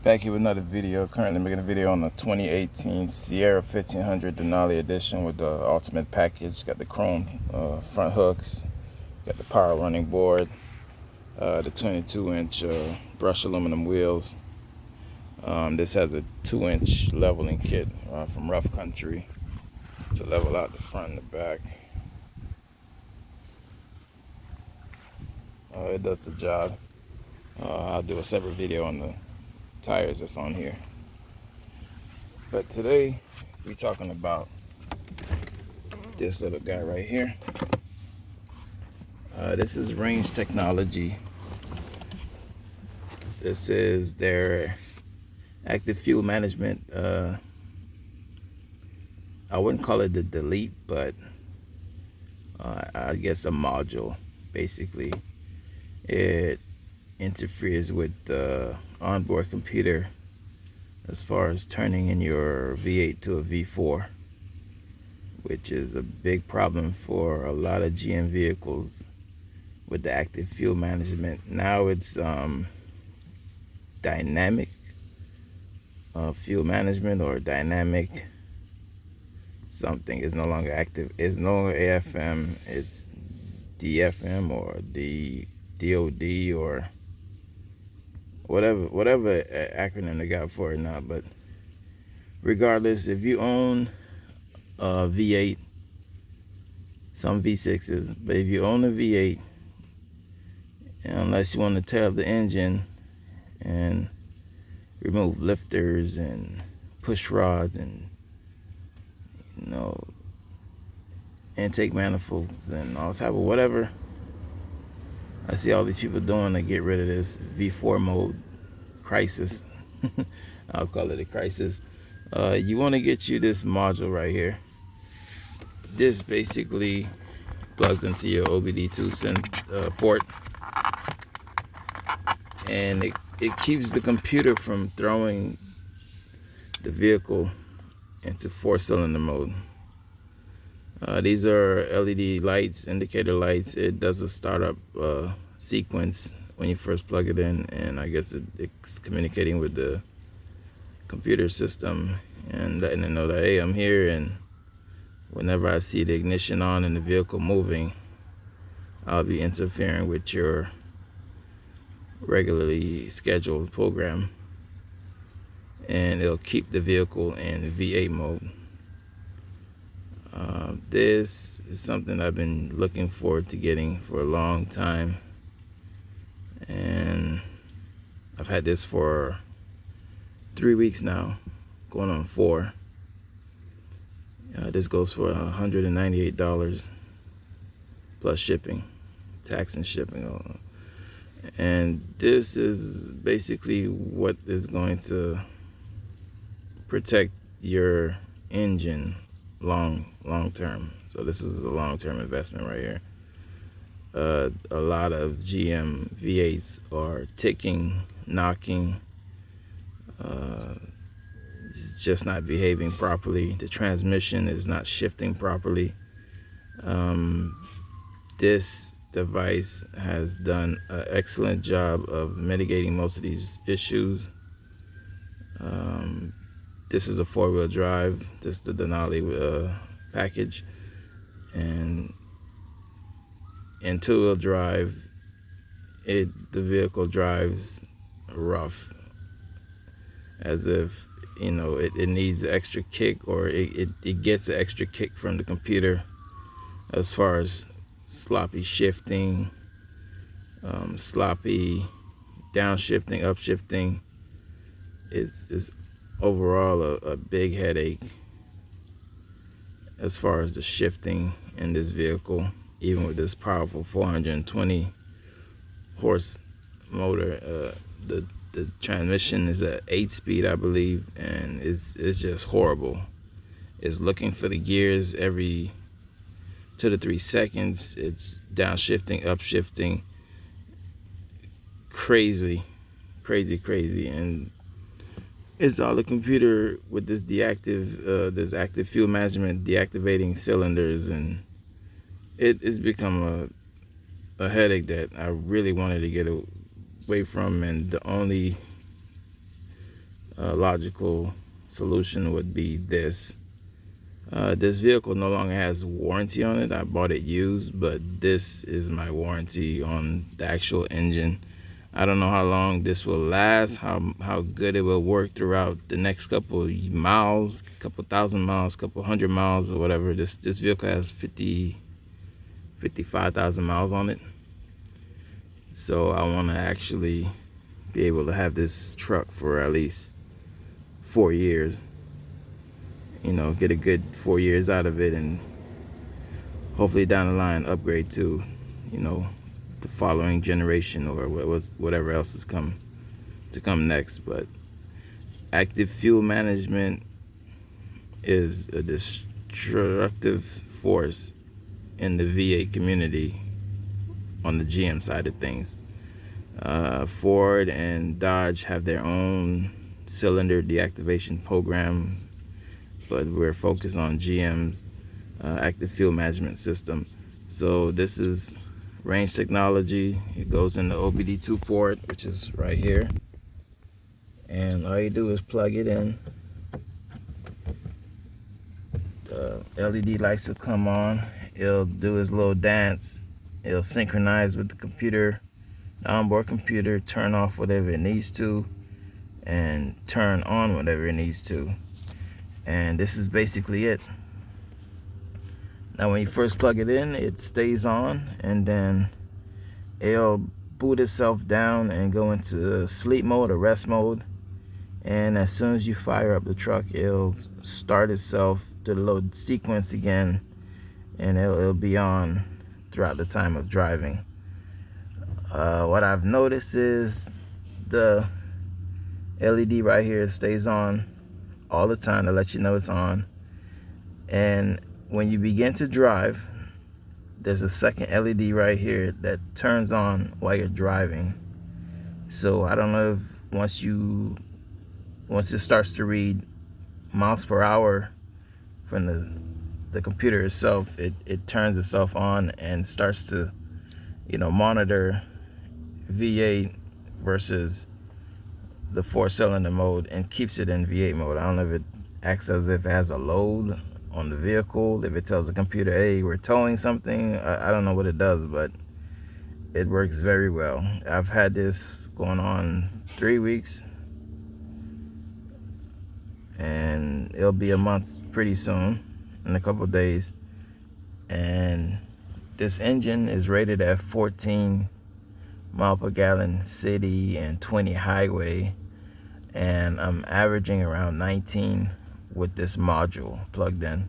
Back here with another video. Currently making a video on the 2018 Sierra 1500 Denali edition with the ultimate package. Got the chrome front hooks, got the power running board, the 22-inch brushed aluminum wheels. This has a 2-inch leveling kit from Rough Country to level out the front and the back. It does the job. I'll do a separate video on the tires that's on here, but today we're talking about this little guy right here. This is Range Technology. This is their active fuel management. I wouldn't call it the delete, but I guess a module. Basically, it interferes with the onboard computer as far as turning in your V8 to a V4, which is a big problem for a lot of GM vehicles with the active fuel management. Now it's dynamic fuel management, or dynamic something. Is no longer active. It's no longer AFM. It's DFM or the DOD or whatever acronym they got for it now. But regardless, if you own a V8, some V6s, but if you own a V8, unless you want to tear up the engine and remove lifters and push rods and intake manifolds and all type of whatever I see all these people doing to get rid of this V4 mode crisis. I'll call it a crisis. You want to get you this module right here. This basically plugs into your OBD2 port, and it keeps the computer from throwing the vehicle into 4-cylinder mode. These are LED lights, indicator lights. It does a startup sequence when you first plug it in, and I guess it's communicating with the computer system and letting it know that, hey, I'm here, and whenever I see the ignition on and the vehicle moving, I'll be interfering with your regularly scheduled program, and it'll keep the vehicle in V8 mode. This is something I've been looking forward to getting for a long time, and I've had this for 3 weeks now, going on 4. This goes for $198 plus shipping, tax and shipping. And this is basically what is going to protect your engine long term. So this is a long-term investment right here. A lot of GM V8s are ticking, knocking, it's just not behaving properly. The transmission is not shifting properly. This device has done an excellent job of mitigating most of these issues. This is a 4-wheel drive. This is the Denali package, and in 2-wheel drive, the vehicle drives rough, as if it needs an extra kick, or it gets an extra kick from the computer as far as sloppy shifting, sloppy downshifting, upshifting. It's overall a big headache as far as the shifting in this vehicle, even with this powerful 420 horse motor. The transmission is at 8-speed, I believe, and it's just horrible. It's looking for the gears every 2 to 3 seconds. It's downshifting, upshifting, crazy, and it's all the computer with this this active fuel management, deactivating cylinders, and it's become a headache that I really wanted to get away from. And the only logical solution would be this. This vehicle no longer has warranty on it. I bought it used, but this is my warranty on the actual engine. I don't know how long this will last, how good it will work throughout the next couple miles, couple thousand miles, couple hundred miles or whatever. This vehicle has 55,000 miles on it. So I want to actually be able to have this truck for at least 4 years. Get a good 4 years out of it, and hopefully down the line upgrade to, the following generation or whatever else is come next. But active fuel management is a destructive force in the V8 community on the GM side of things. Ford and Dodge have their own cylinder deactivation program, but we're focused on GM's active fuel management system. So this is range technology. It goes in the OBD2 port, which is right here, and all you do is plug it in. The LED lights will come on. It'll do its little dance. It'll synchronize with the computer, the onboard computer, turn off whatever it needs to, and turn on whatever it needs to. And this is basically it. Now when you first plug it in, it stays on, and then it'll boot itself down and go into sleep mode or rest mode. And as soon as you fire up the truck, it'll start itself, do the load sequence again, and it'll be on throughout the time of driving. What I've noticed is the LED right here stays on all the time to let you know it's on. And when you begin to drive, there's a second LED right here that turns on while you're driving. So I don't know if once it starts to read miles per hour from the computer itself, it turns itself on and starts to monitor V8 versus the 4-cylinder mode and keeps it in V8 mode. I don't know if it acts as if it has a load on the vehicle, if it tells the computer, hey, we're towing something. I don't know what it does, but it works very well. I've had this going on 3 weeks, and it'll be a month pretty soon, in a couple of days. And this engine is rated at 14 mile per gallon city and 20 highway, and I'm averaging around 19 with this module plugged in.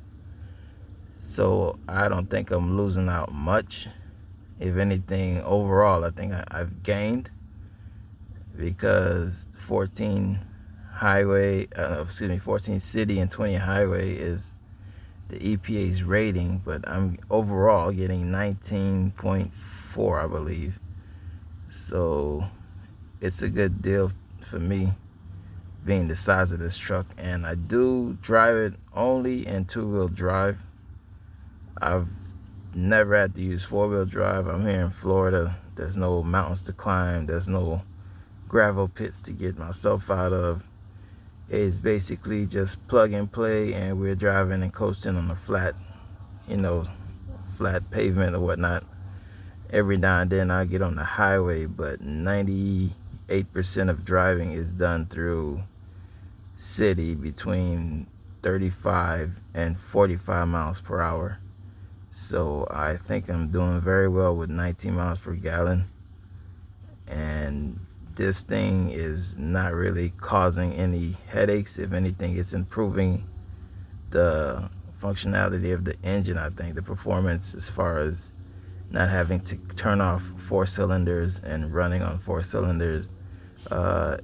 So I don't think I'm losing out much. If anything, overall I think I've gained, because 14 city and 20 highway is the EPA's rating, but I'm overall getting 19.4, I believe. So it's a good deal for me, being the size of this truck. And I do drive it only in 2-wheel drive. I've never had to use 4-wheel drive. I'm here in Florida. There's no mountains to climb. There's no gravel pits to get myself out of. It's basically just plug and play, and we're driving and coasting on a flat pavement or whatnot. Every now and then I get on the highway, but 98% of driving is done through city between 35 and 45 miles per hour. So I think I'm doing very well with 19 miles per gallon. And this thing is not really causing any headaches. If anything, it's improving the functionality of the engine. I think the performance, as far as not having to turn off 4 cylinders and running on 4 cylinders,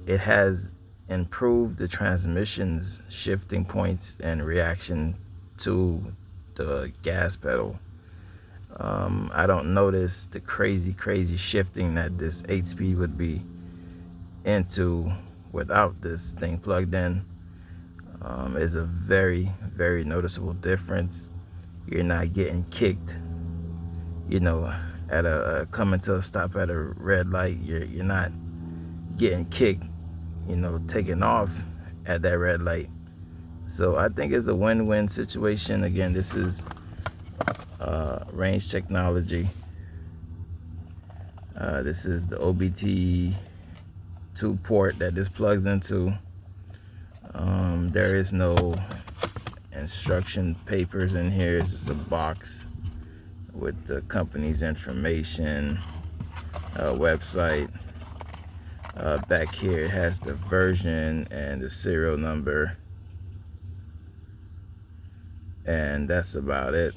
it has improved the transmission's shifting points and reaction to the gas pedal. I don't notice the crazy shifting that this 8-speed would be into without this thing plugged in. Is a very noticeable difference. You're not getting kicked, at coming to a stop at a red light. You're not getting kicked, taking off at that red light. So I think it's a win-win situation. Again, this is range technology. This is the OBT2 port that this plugs into. There is no instruction papers in here. It's just a box with the company's information, website. Back here it has the version and the serial number, and that's about it.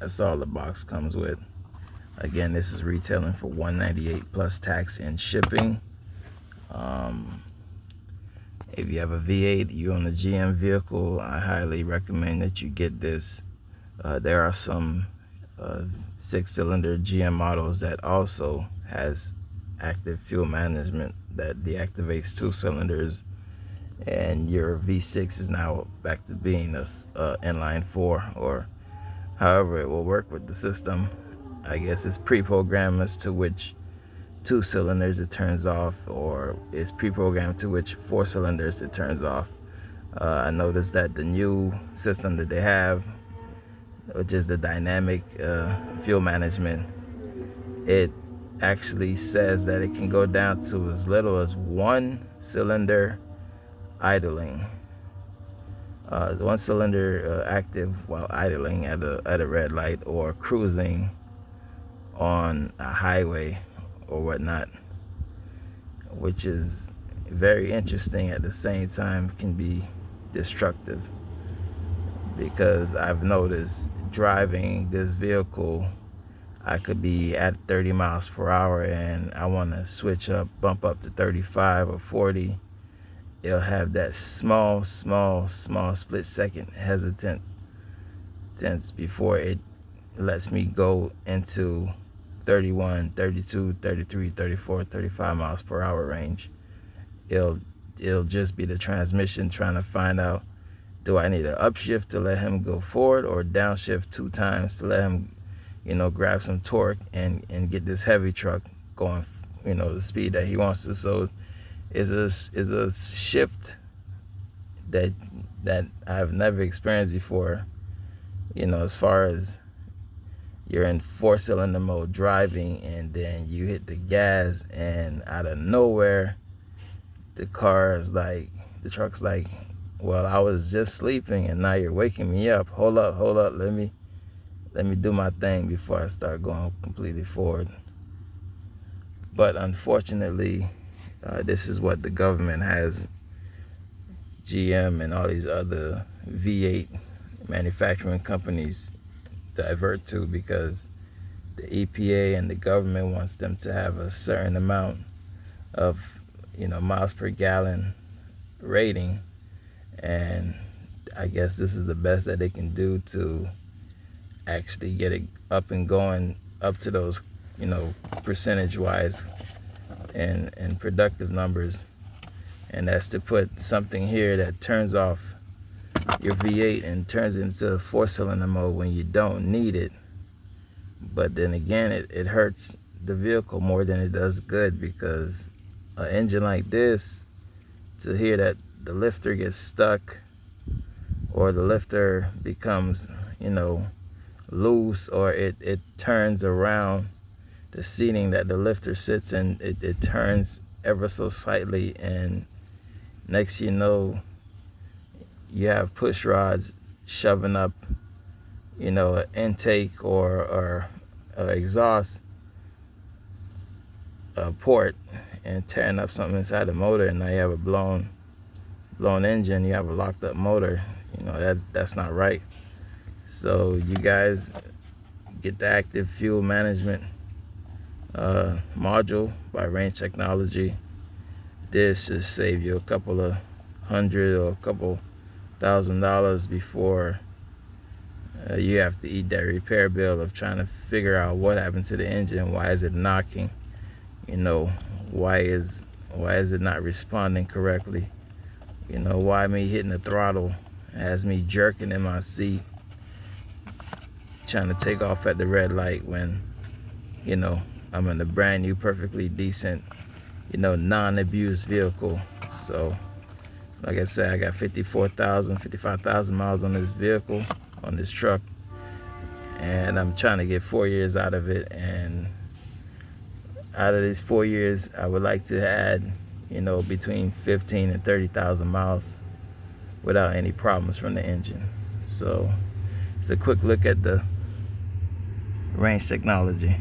That's all the box comes with. Again, this is retailing for $198 plus tax and shipping. If you have a V8, you own a GM vehicle, I highly recommend that you get this. There are some 6-cylinder GM models that also has active fuel management that deactivates 2 cylinders, and your V6 is now back to being a inline 4, or however it will work with the system. I guess it's pre-programmed as to which 2 cylinders it turns off, or it's pre-programmed to which 4 cylinders it turns off. I noticed that the new system that they have, which is the dynamic fuel management, it actually says that it can go down to as little as 1 cylinder idling. 1 cylinder active while idling at a red light or cruising on a highway or whatnot, which is very interesting. At the same time can be destructive, because I've noticed driving this vehicle, I could be at 30 miles per hour and I want to switch up, bump up to 35 or 40. It'll have that small split second hesitance before it lets me go into 31, 32, 33, 34, 35 miles per hour range. It'll just be the transmission trying to find out, do I need an upshift to let him go forward, or downshift 2 times to let him, grab some torque and get this heavy truck going, the speed that he wants to. So is a shift that I've never experienced before, as far as you're in 4-cylinder mode driving, and then you hit the gas, and out of nowhere the truck's like, well, I was just sleeping and now you're waking me up. Hold up, let me do my thing before I start going completely forward. But unfortunately, this is what the government has GM and all these other V8 manufacturing companies divert to, because the EPA and the government wants them to have a certain amount of miles per gallon rating, and I guess this is the best that they can do to actually get it up and going up to those percentage wise and productive numbers. And that's to put something here that turns off your V8 and turns it into 4-cylinder mode when you don't need it. But then again, it hurts the vehicle more than it does good, because an engine like this, to hear that the lifter gets stuck, or the lifter becomes loose, or it turns around the seating that the lifter sits in, it turns ever so slightly, and next you know, you have push rods shoving up an intake or exhaust port and tearing up something inside the motor, and now you have a blown engine, you have a locked up motor. That's not right. So you guys get the active fuel management module by Range Technology. This should save you a couple of $100 or a couple $1,000 before you have to eat that repair bill of trying to figure out what happened to the engine. Why is it knocking? Why is it not responding correctly? Why me hitting the throttle has me jerking in my seat, trying to take off at the red light when I'm in a brand new, perfectly decent, non-abused vehicle. So like I said, I got 55,000 miles on this vehicle, on this truck, and I'm trying to get 4 years out of it. And out of these 4 years, I would like to add, between 15 and 30,000 miles without any problems from the engine. So it's a quick look at the range technology.